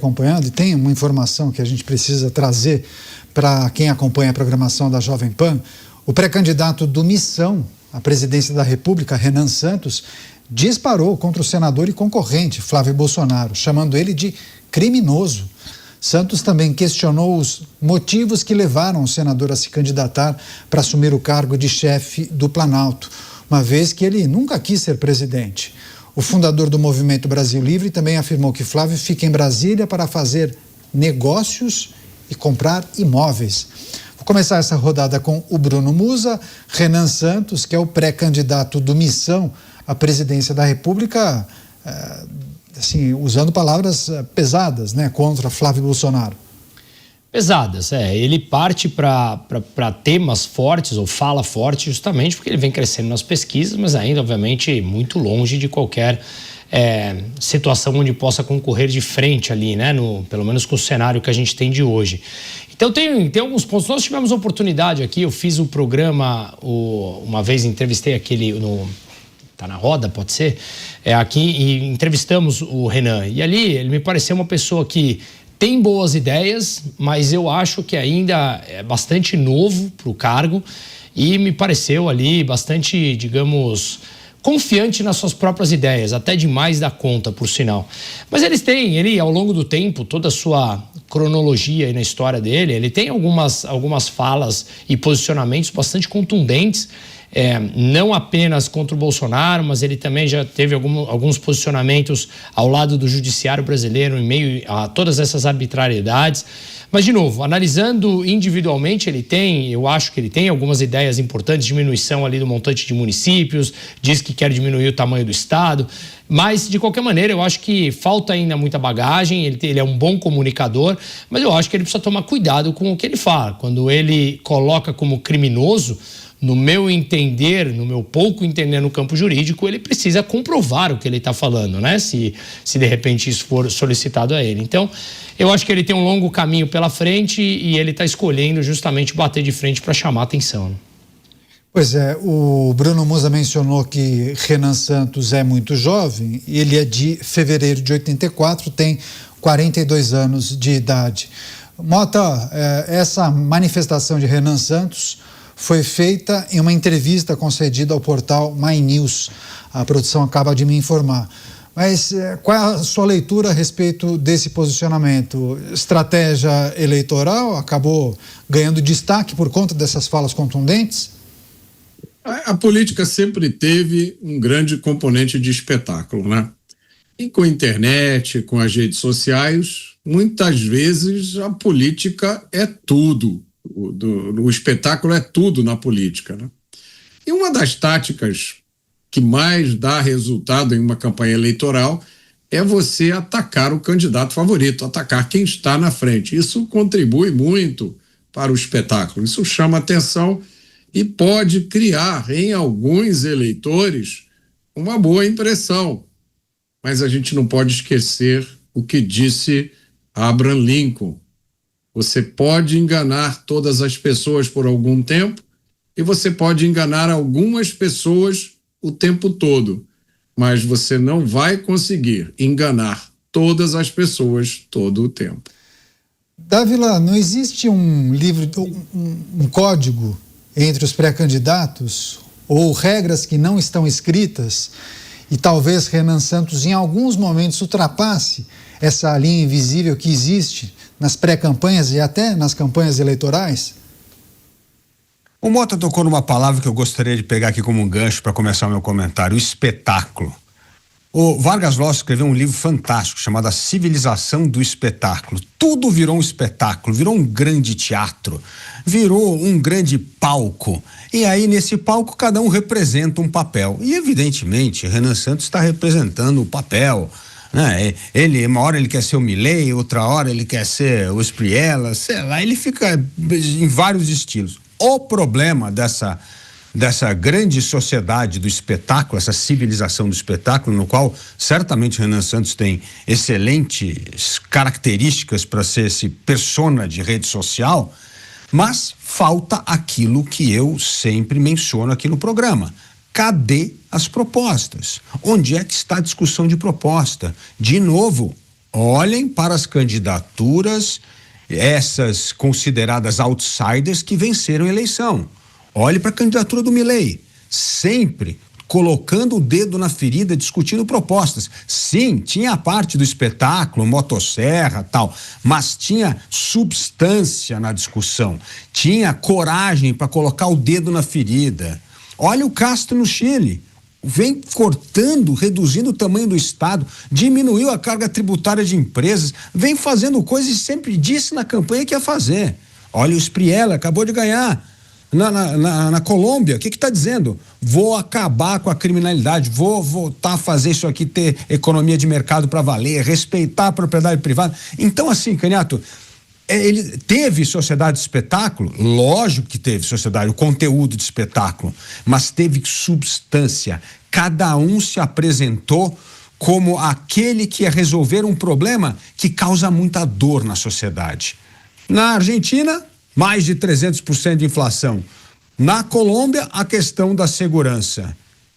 acompanhando, e tem uma informação que a gente precisa trazer para quem acompanha a programação da Jovem Pan. O pré-candidato do Missão à presidência da República, Renan Santos, disparou contra o senador e concorrente, Flávio Bolsonaro, chamando ele de criminoso. Santos também questionou os motivos que levaram o senador a se candidatar para assumir o cargo de chefe do Planalto, uma vez que ele nunca quis ser presidente. O fundador do Movimento Brasil Livre também afirmou que Flávio fica em Brasília para fazer negócios e comprar imóveis. Vou começar essa rodada com o Bruno Musa. Renan Santos, que é o pré-candidato do Missão à presidência da República, assim, usando palavras pesadas, né, contra Flávio Bolsonaro. Pesadas, ele parte para temas fortes, ou fala forte, justamente porque ele vem crescendo nas pesquisas, mas ainda, obviamente, muito longe de qualquer situação onde possa concorrer de frente ali, né, pelo menos com o cenário que a gente tem de hoje. Então tem alguns pontos. Nós tivemos a oportunidade aqui, eu fiz um programa, uma vez entrevistei aquele, tá na roda, pode ser, aqui, e entrevistamos o Renan, e ali ele me pareceu uma pessoa que tem boas ideias, mas eu acho que ainda é bastante novo para o cargo e me pareceu ali bastante, digamos, confiante nas suas próprias ideias, até demais da conta, por sinal. Mas ele ao longo do tempo, toda a sua cronologia aí na história dele, ele tem algumas falas e posicionamentos bastante contundentes, não apenas contra o Bolsonaro, mas ele também já teve alguns posicionamentos ao lado do judiciário brasileiro em meio a todas essas arbitrariedades. Mas, de novo, analisando individualmente, eu acho que ele tem algumas ideias importantes, diminuição ali do montante de municípios, diz que quer diminuir o tamanho do Estado, mas, de qualquer maneira, eu acho que falta ainda muita bagagem, ele é um bom comunicador, mas eu acho que ele precisa tomar cuidado com o que ele fala. Quando ele coloca como criminoso, no meu entender, no meu pouco entender no campo jurídico, ele precisa comprovar o que ele está falando, né? Se de repente isso for solicitado a ele. Então, eu acho que ele tem um longo caminho pela frente e ele está escolhendo justamente bater de frente para chamar a atenção. Pois é, o Bruno Musa mencionou que Renan Santos é muito jovem, ele é de fevereiro de 84, tem 42 anos de idade. Mota, essa manifestação de Renan Santos foi feita em uma entrevista concedida ao portal My News. A produção acaba de me informar. Mas qual é a sua leitura a respeito desse posicionamento? Estratégia eleitoral acabou ganhando destaque por conta dessas falas contundentes? A política sempre teve um grande componente de espetáculo, né? E com a internet, com as redes sociais, muitas vezes a política é tudo. O espetáculo é tudo na política, né? E uma das táticas que mais dá resultado em uma campanha eleitoral é você atacar o candidato favorito, atacar quem está na frente. Isso contribui muito para o espetáculo, isso chama atenção e pode criar em alguns eleitores uma boa impressão. Mas a gente não pode esquecer o que disse Abraham Lincoln. Você pode enganar todas as pessoas por algum tempo e você pode enganar algumas pessoas o tempo todo, mas você não vai conseguir enganar todas as pessoas todo o tempo. Dávila, não existe um código entre os pré-candidatos ou regras que não estão escritas e talvez Renan Santos em alguns momentos ultrapasse essa linha invisível que existe nas pré-campanhas e até nas campanhas eleitorais? O Mota tocou numa palavra que eu gostaria de pegar aqui como um gancho para começar o meu comentário: o espetáculo. O Vargas Llosa escreveu um livro fantástico chamado A Civilização do Espetáculo. Tudo virou um espetáculo, virou um grande teatro, virou um grande palco. E aí, nesse palco, cada um representa um papel. E, evidentemente, Renan Santos está representando o papel, né? Uma hora ele quer ser o Milei, outra hora ele quer ser o Espriella, sei lá, ele fica em vários estilos. O problema dessa grande sociedade do espetáculo, essa civilização do espetáculo, no qual certamente Renan Santos tem excelentes características para ser esse persona de rede social, mas falta aquilo que eu sempre menciono aqui no programa. Cadê as propostas? Onde é que está a discussão de proposta? De novo, Olhem para as candidaturas, essas consideradas outsiders que venceram a eleição. Olhe para a candidatura do Milei, sempre colocando o dedo na ferida, discutindo propostas. Sim, tinha a parte do espetáculo, motosserra, tal, mas tinha substância na discussão, tinha coragem para colocar o dedo na ferida. Olha o Castro no Chile, vem cortando, reduzindo o tamanho do Estado, diminuiu a carga tributária de empresas, vem fazendo coisas e sempre disse na campanha que ia fazer. Olha o Spriella, acabou de ganhar na Colômbia, o que está dizendo? Vou acabar com a criminalidade, vou voltar a fazer isso aqui, ter economia de mercado para valer, respeitar a propriedade privada. Então, assim, Canhato, ele teve sociedade de espetáculo, lógico que teve sociedade, o conteúdo de espetáculo, mas teve substância. Cada um se apresentou como aquele que ia resolver um problema que causa muita dor na sociedade. Na Argentina, mais de 300% de inflação. Na Colômbia, a questão da segurança.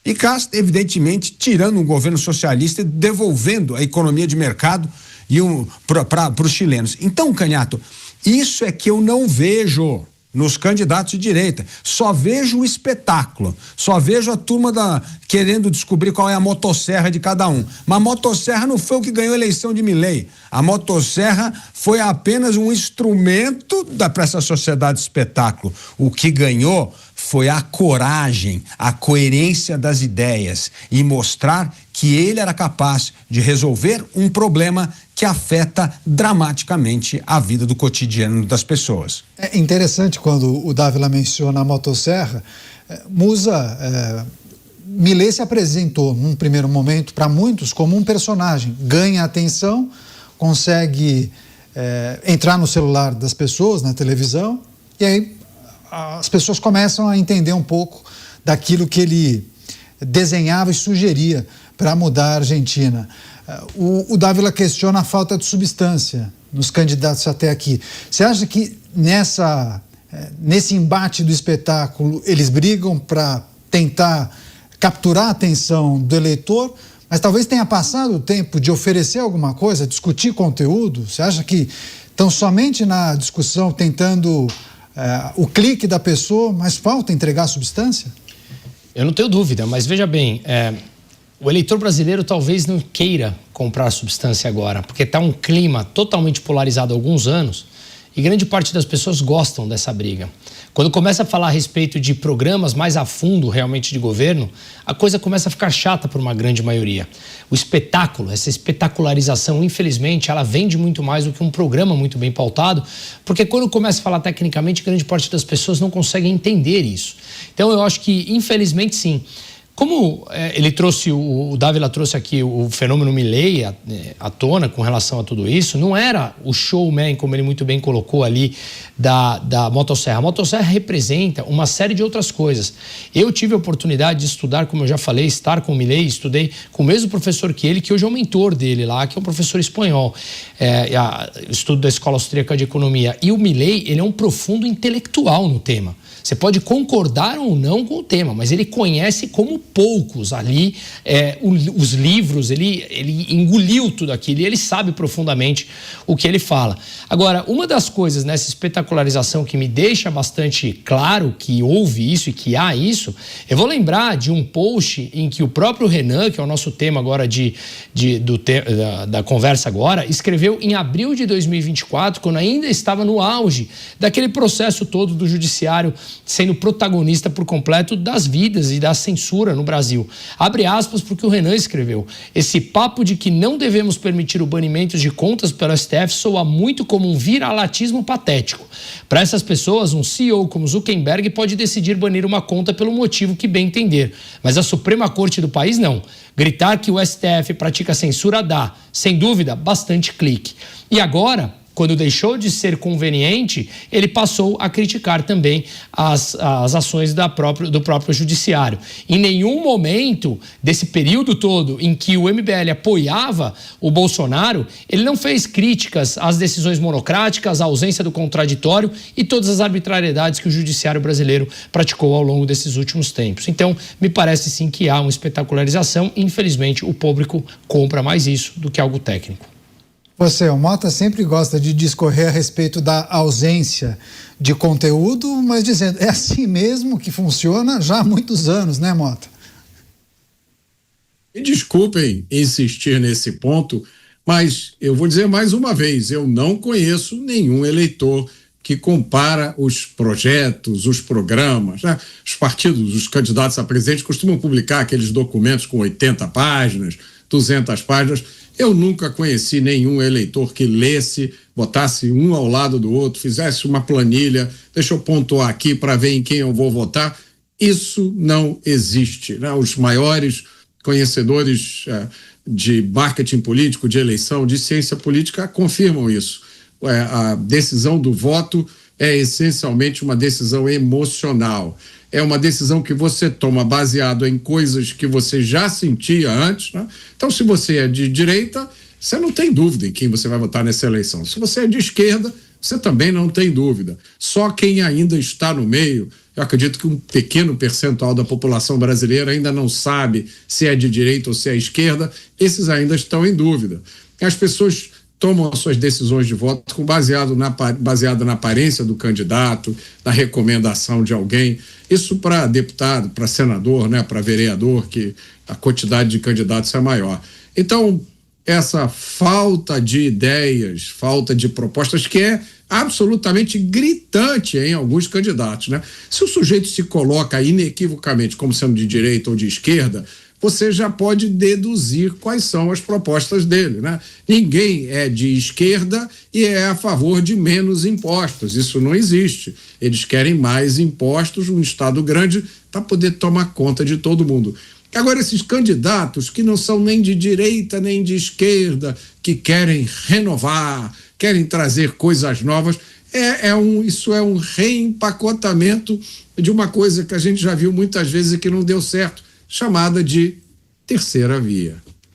E Castro, evidentemente, tirando um governo socialista e devolvendo a economia de mercado para os chilenos. Então, Canhato, isso é que eu não vejo nos candidatos de direita. Só vejo o espetáculo, só vejo a turma querendo descobrir qual é a motosserra de cada um. Mas a motosserra não foi o que ganhou a eleição de Milei. A motosserra foi apenas um instrumento para essa sociedade de espetáculo. O que ganhou foi a coragem, a coerência das ideias e mostrar que ele era capaz de resolver um problema que afeta dramaticamente a vida do cotidiano das pessoas. É interessante quando o Dávila menciona a motosserra. Milei se apresentou num primeiro momento para muitos como um personagem, ganha atenção, consegue entrar no celular das pessoas, na televisão, e aí as pessoas começam a entender um pouco daquilo que ele desenhava e sugeria para mudar a Argentina. O Dávila questiona a falta de substância nos candidatos até aqui. Você acha que nesse embate do espetáculo eles brigam para tentar capturar a atenção do eleitor, mas talvez tenha passado o tempo de oferecer alguma coisa, discutir conteúdo? Você acha que estão somente na discussão tentando o clique da pessoa, mas falta entregar substância? Eu não tenho dúvida, mas veja bem, o eleitor brasileiro talvez não queira comprar substância agora, porque está um clima totalmente polarizado há alguns anos e grande parte das pessoas gostam dessa briga. Quando começa a falar a respeito de programas mais a fundo realmente de governo, a coisa começa a ficar chata para uma grande maioria. O espetáculo, essa espetacularização, infelizmente, ela vende muito mais do que um programa muito bem pautado, porque quando começa a falar tecnicamente, grande parte das pessoas não consegue entender isso. Então eu acho que, infelizmente, sim. Como ele trouxe, o Dávila trouxe aqui o fenômeno Milei à tona com relação a tudo isso, não era o showman, como ele muito bem colocou ali, da motosserra. A motosserra representa uma série de outras coisas. Eu tive a oportunidade de estudar, como eu já falei, estar com o Milei, estudei com o mesmo professor que ele, que hoje é o mentor dele lá, que é um professor espanhol, estudo da Escola Austríaca de Economia. E o Milei, ele é um profundo intelectual no tema. Você pode concordar ou não com o tema, mas ele conhece como poucos ali os livros, ele engoliu tudo aquilo e ele sabe profundamente o que ele fala. Agora, uma das coisas nessa espetacularização que me deixa bastante claro que houve isso e que há isso, eu vou lembrar de um post em que o próprio Renan, que é o nosso tema agora da conversa agora, escreveu em abril de 2024, quando ainda estava no auge daquele processo todo do judiciário sendo protagonista por completo das vidas e da censura no Brasil. Abre aspas porque o Renan escreveu: esse papo de que não devemos permitir o banimento de contas pelo STF soa muito como um viralatismo patético. Para essas pessoas, um CEO como Zuckerberg pode decidir banir uma conta pelo motivo que bem entender, mas a Suprema Corte do país não. Gritar que o STF pratica censura dá, sem dúvida, bastante clique. E agora, quando deixou de ser conveniente, ele passou a criticar também as ações do próprio judiciário. Em nenhum momento desse período todo em que o MBL apoiava o Bolsonaro, ele não fez críticas às decisões monocráticas, à ausência do contraditório e todas as arbitrariedades que o judiciário brasileiro praticou ao longo desses últimos tempos. Então, me parece sim que há uma espetacularização e, infelizmente, o público compra mais isso do que algo técnico. O Mota sempre gosta de discorrer a respeito da ausência de conteúdo, mas dizendo, é assim mesmo que funciona já há muitos anos, né, Mota? Me desculpem insistir nesse ponto, mas eu vou dizer mais uma vez, eu não conheço nenhum eleitor que compara os projetos, os programas, né? Os partidos, os candidatos a presidente costumam publicar aqueles documentos com 80 páginas, 200 páginas. Eu nunca conheci nenhum eleitor que lesse, botasse um ao lado do outro, fizesse uma planilha, deixa eu pontuar aqui para ver em quem eu vou votar. Isso não existe, né? Os maiores conhecedores de marketing político, de eleição, de ciência política confirmam isso. A decisão do voto é essencialmente uma decisão emocional. É uma decisão que você toma baseado em coisas que você já sentia antes, né? Então, se você é de direita, você não tem dúvida em quem você vai votar nessa eleição. Se você é de esquerda, você também não tem dúvida. Só quem ainda está no meio, eu acredito que um pequeno percentual da população brasileira ainda não sabe se é de direita ou se é esquerda, esses ainda estão em dúvida. As pessoas tomam as suas decisões de voto baseado na aparência do candidato, na recomendação de alguém. Isso para deputado, para senador, né, para vereador, que a quantidade de candidatos é maior. Então, essa falta de ideias, falta de propostas, que é absolutamente gritante em alguns candidatos, né? Se o sujeito se coloca inequivocamente como sendo de direita ou de esquerda, você já pode deduzir quais são as propostas dele, né? Ninguém é de esquerda e é a favor de menos impostos. Isso não existe. Eles querem mais impostos, um Estado grande, para poder tomar conta de todo mundo. Agora, esses candidatos que não são nem de direita nem de esquerda, que querem renovar, querem trazer coisas novas, isso é um reempacotamento de uma coisa que a gente já viu muitas vezes e que não deu certo, chamada de terceira via.